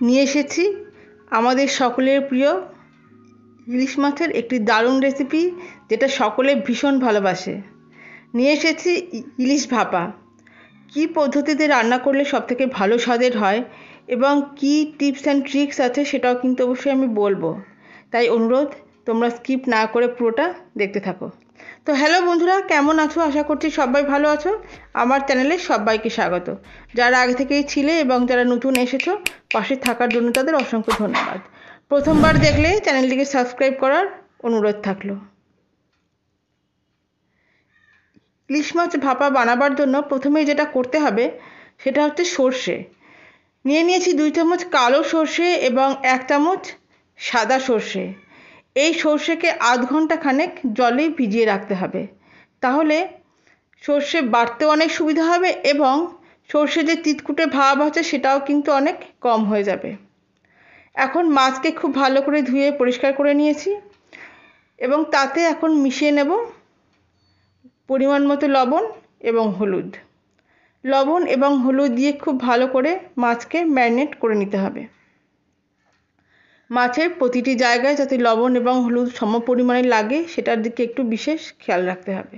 নিয়ে এসেছি আমাদের সকলের প্রিয় ইলিশ মাছের একটি দারুণ রেসিপি, যেটা সকলে ভীষণ ভালোবাসে। নিয়ে এসেছি ইলিশ ভাপা। কী পদ্ধতিতে রান্না করলে সবথেকে ভালো স্বাদের হয় এবং কী টিপস অ্যান্ড ট্রিক্স আছে সেটাও কিন্তু অবশ্যই আমি বলবো। তাই অনুরোধ, তোমরা স্কিপ না করে পুরোটা দেখতে থাকো। তো হ্যালো বন্ধুরা, কেমন আছো? আশা করছি সবাই ভালো আছো। আমার চ্যানেলে সবাইকে স্বাগত। যারা আগে থেকেই ছিলে এবং যারা নতুন এসেছো, পাশে থাকার জন্য তাদের অসংখ্য ধন্যবাদ। প্রথমবার দেখলে চ্যানেলটিকে সাবস্ক্রাইব করার অনুরোধ থাকলো। ইলিশ মাছ ভাপা বানাবার জন্য প্রথমেই যেটা করতে হবে সেটা হচ্ছে সর্ষে। নিয়েছি 2 চামচ কালো সর্ষে এবং 1 চামচ সাদা সর্ষে। এই সর্ষেকে আধ ঘন্টা খানেক জলে ভিজিয়ে রাখতে হবে, তাহলে সর্ষে বাটতেও অনেক সুবিধা হবে এবং সর্ষে যে তিতকুটে ভাব আছে সেটাও কিন্তু অনেক কম হয়ে যাবে। এখন মাছকে খুব ভালো করে ধুয়ে পরিষ্কার করে নিয়েছি এবং তাতে এখন মিশিয়ে নেব পরিমাণ মতো লবণ এবং হলুদ। লবণ এবং হলুদ দিয়ে খুব ভালো করে মাছকে ম্যারিনেট করে নিতে হবে। মাছের প্রতিটি জায়গায় যাতে লবণ এবং হলুদ সম পরিমাণে লাগে সেটার দিকে একটু বিশেষ খেয়াল রাখতে হবে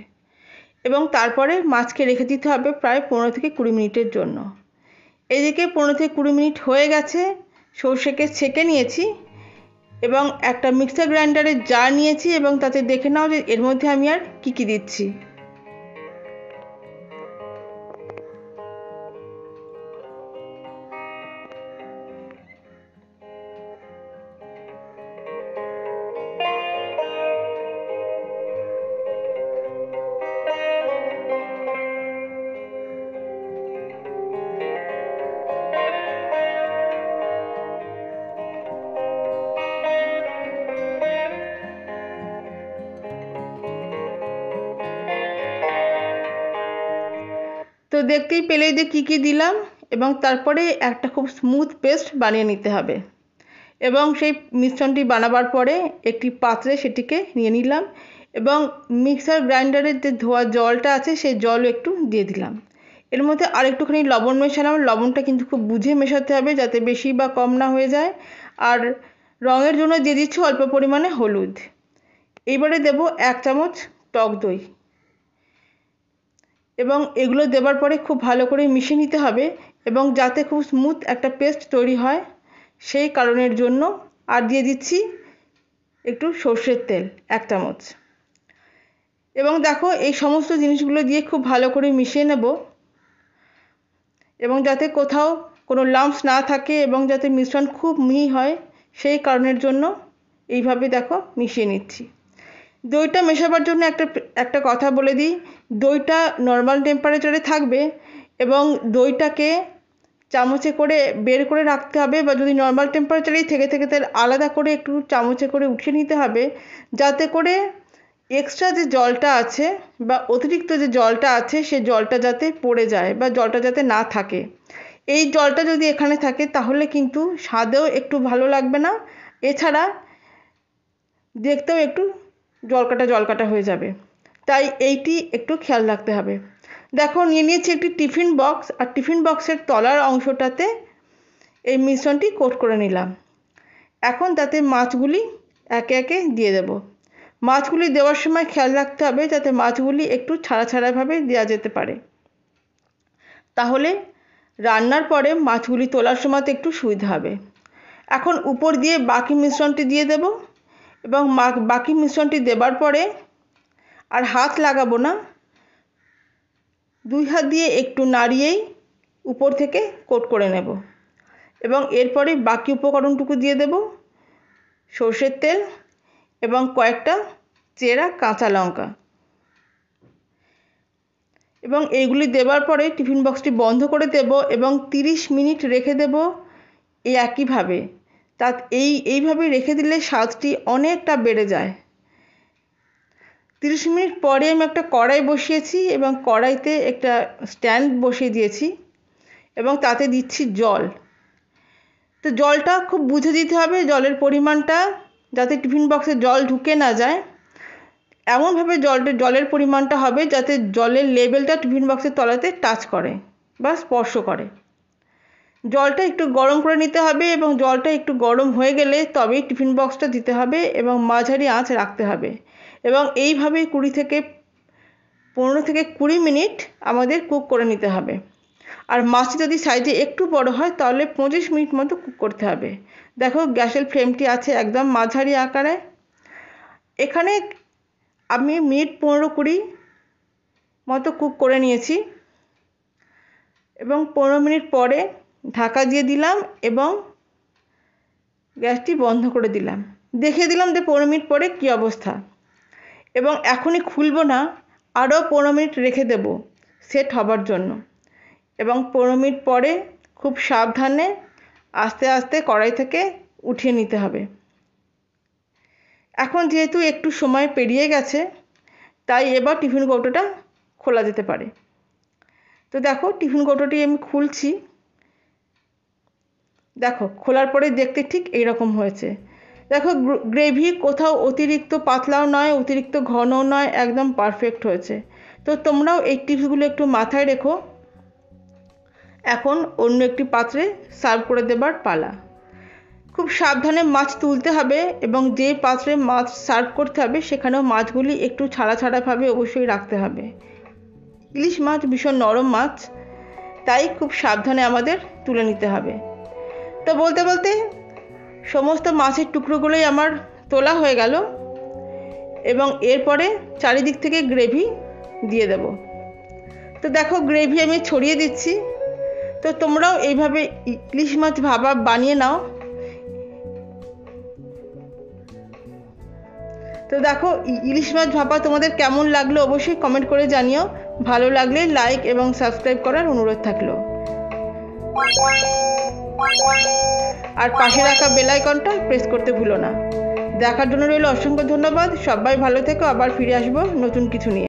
এবং তারপরে মাছকে রেখে দিতে হবে প্রায় 15 থেকে 20 মিনিটের জন্য। এদিকে 15 থেকে 20 মিনিট হয়ে গেছে। সর্ষেকে ছেঁকে নিয়েছি এবং একটা মিক্সার গ্রাইন্ডারের জার নিয়েছি এবং তাতে দেখে নাও যে এর মধ্যে আমি আর কী কী দিচ্ছি। তো দেখতেই পেলে যে কী কী দিলাম এবং তারপরে একটা খুব স্মুথ পেস্ট বানিয়ে নিতে হবে এবং সেই মিশ্রণটি বানাবার পরে একটি পাত্রে সেটিকে নিয়ে নিলাম এবং মিক্সার গ্রাইন্ডারের যে ধোয়া জলটা আছে সেই জল একটু দিয়ে দিলাম। এর মধ্যে আর একটুখানি লবণ মেশালাম। লবণটা কিন্তু খুব বুঝে মেশাতে হবে যাতে বেশি বা কম না হয়ে যায়। আর রঙের জন্য দিয়ে দিচ্ছি অল্প পরিমাণে হলুদ। এইবারে দেব 1 চামচ টক দই এবং এগুলো দেবার পরে খুব ভালো করে মিশিয়ে নিতে হবে এবং যাতে খুব স্মুথ একটা পেস্ট তৈরি হয় সেই কারণের জন্য আর দিয়ে দিচ্ছি একটু সর্ষের তেল 1 চামচ। এবং দেখো এই সমস্ত জিনিসগুলো দিয়ে খুব ভালো করে মিশিয়ে নেব এবং যাতে কোথাও কোনো লাম্পস না থাকে এবং যাতে মিশ্রণ খুব মিহি হয় সেই কারণের জন্য এইভাবে দেখো মিশিয়ে নিচ্ছি। দইটা মেশাবার জন্য একটা কথা বলে দিই, দইটা নর্মাল টেম্পারেচারে থাকবে এবং দইটাকে চামচে করে বের করে রাখতে হবে বা যদি নর্মাল টেম্পারেচারেই থেকে তার আলাদা করে একটু চামচে করে উঠিয়ে নিতে হবে, যাতে করে এক্সট্রা যে জলটা আছে বা অতিরিক্ত যে জলটা আছে সে জলটা যাতে পড়ে যায় বা জলটা যাতে না থাকে। এই জলটা যদি এখানে থাকে তাহলে কিন্তু স্বাদেও একটু ভালো লাগবে না, এছাড়া দেখতেও একটু জলকাটা হয়ে যাবে। তাই এইটি একটু খেয়াল রাখতে হবে। দেখো নিয়েছি একটি টিফিন বক্স আর টিফিন বক্সের তলার অংশটাতে এই মিশ্রণটি কোট করে নিলাম। এখন তাতে মাছগুলি একে একে দিয়ে দেব। মাছগুলি দেওয়ার সময় খেয়াল রাখতে হবে যাতে মাছগুলি একটু ছাড়াভাবে দেওয়া যেতে পারে, তাহলে রান্নার পরে মাছগুলি তোলার সময় একটু সুবিধা হবে। এখন উপর দিয়ে বাকি মিশ্রণটি দিয়ে দেব এবং বাকি মিশ্রণটি দেবার পরে আর হাত লাগাবো না, 2 হাত দিয়ে একটু নাড়িয়েই উপর থেকে কোট করে নেব এবং এরপরে বাকি উপকরণটুকু দিয়ে দেব সর্ষের তেল এবং কয়েকটা চেরা কাঁচা লঙ্কা এবং এইগুলি দেবার পরে টিফিন বক্সটি বন্ধ করে দেব এবং 30 মিনিট রেখে দেব এই একইভাবে। এইভাবে রেখে দিলে স্বাদটি অনেকটা বেড়ে যায়। 30 মিনিট পরে আমি একটা কড়াই বসিয়েছি এবং কড়াইতে একটা স্ট্যান্ড বসিয়ে দিয়েছি এবং তাতে দিচ্ছি জল। তো জলটা খুব বুঝে দিতে হবে, জলের পরিমাণটা যাতে টিফিন বক্সে জল ঢুকে না যায় এমনভাবে জলের পরিমাণটা হবে যাতে জলের লেভেলটা টিফিন বক্সের তলাতে টাচ করে বা স্পর্শ করে। জলটা একটু গরম করে নিতে হবে এবং জলটা একটু গরম হয়ে গেলে তবেই টিফিন বক্সটা দিতে হবে এবং মাঝারি আঁচ রাখতে হবে এবং এইভাবে 15 থেকে 20 মিনিট আমাদের কুক করে নিতে হবে। আর মাছ যদি সাইজে একটু বড় হয় তাহলে 25 মিনিট মতো কুক করতে হবে। দেখো গ্যাসের ফ্লেমটি আছে একদম মাঝারি আকারে। এখানে আমি মিনিট 15-20 মতো কুক করে নিয়েছি এবং 15 মিনিট পরে ঢাকা দিয়ে দিলাম এবং গ্যাসটি বন্ধ করে দিলাম। দেখিয়ে দিলাম যে 15 মিনিট পরে কী অবস্থা। এবং এখনই খুলবো না, আরও 15 মিনিট রেখে দেব সেট হবার জন্য। এবং 15 মিনিট পরে খুব সাবধানে আস্তে আস্তে কড়াই থেকে উঠিয়ে নিতে হবে। এখন যেহেতু একটু সময় পেরিয়ে গেছে তাই এবার টিফিন কৌটোটা খোলা যেতে পারে। তো দেখো টিফিন কৌটোটি আমি খুলছি। দেখো খোলার পরে দেখতে ঠিক এইরকম হয়েছে। দেখো গ্রেভি কোথাও অতিরিক্ত পাতলাও নয় অতিরিক্ত ঘনও নয়, একদম পারফেক্ট হয়েছে। তো তোমরাও এই টিপসগুলো একটু মাথায় রেখো। এখন অন্য একটি পাত্রে সার্ভ করে দেবার পালা। খুব সাবধানে মাছ তুলতে হবে এবং যে পাত্রে মাছ সার্ভ করতে হবে সেখানেও মাছগুলি একটু ছাড়া ছাড়াভাবে অবশ্যই রাখতে হবে। ইলিশ মাছ ভীষণ নরম মাছ, তাই খুব সাবধানে আমাদের তুলে নিতে হবে। তো বলতে বলতে সমস্ত মাছের টুকরোগুলোই আমার তোলা হয়ে গেল এবং এরপরে চারিদিক থেকে গ্রেভি দিয়ে দেব। তো দেখো গ্রেভি আমি ছড়িয়ে দিচ্ছি। তো তোমরাও এইভাবে ইলিশ মাছ ভাপা বানিয়ে নাও। তো দেখো ইলিশ মাছ ভাপা তোমাদের কেমন লাগলো অবশ্যই কমেন্ট করে জানিও। ভালো লাগলে লাইক এবং সাবস্ক্রাইব করার অনুরোধ থাকলো। আর পাশে রাখা বেল আইকনটা প্রেস করতে ভুলো না। দেখার জন্য রইল অসংখ্য ধন্যবাদ। সবাই ভালো থেকো, আবার ফিরে আসবো নতুন কিছু নিয়ে।